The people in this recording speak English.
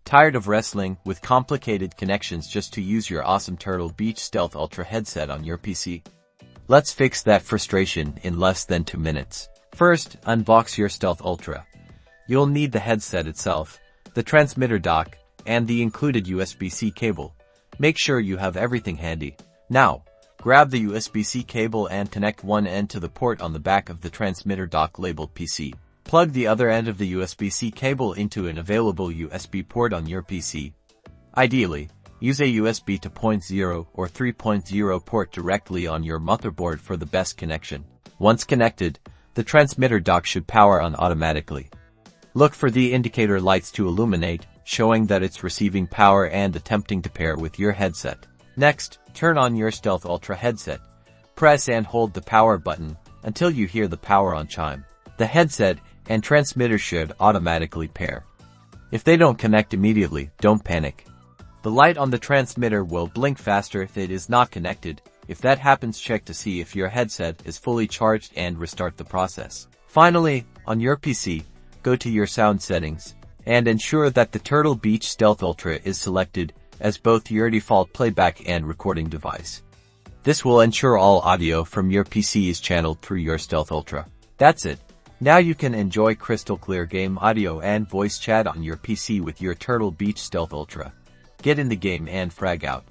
Tired of wrestling with complicated connections just to use your awesome Turtle Beach Stealth Ultra headset on your PC? Let's fix that frustration in less than 2 minutes. First, unbox your Stealth Ultra. You'll need the headset itself, the transmitter dock, and the included USB-C cable. Make sure you have everything handy. Now, grab the USB-C cable and connect one end to the port on the back of the transmitter dock labeled PC. Plug the other end of the USB-C cable into an available USB port on your PC. Ideally, use a USB 2.0 or 3.0 port directly on your motherboard for the best connection. Once connected, the transmitter dock should power on automatically. Look for the indicator lights to illuminate, showing that it's receiving power and attempting to pair with your headset. Next, turn on your Stealth Ultra headset. Press and hold the power button until you hear the power on chime. The headset and transmitter should automatically pair. If they don't connect immediately, don't panic. The light on the transmitter will blink faster if it is not connected. If that happens, check to see if your headset is fully charged and restart the process. Finally, on your PC, go to your sound settings and ensure that the Turtle Beach Stealth Ultra is selected as both your default playback and recording device. This will ensure all audio from your PC is channeled through your Stealth Ultra. That's it. Now you can enjoy crystal clear game audio and voice chat on your PC with your Turtle Beach Stealth Ultra. Get in the game and frag out.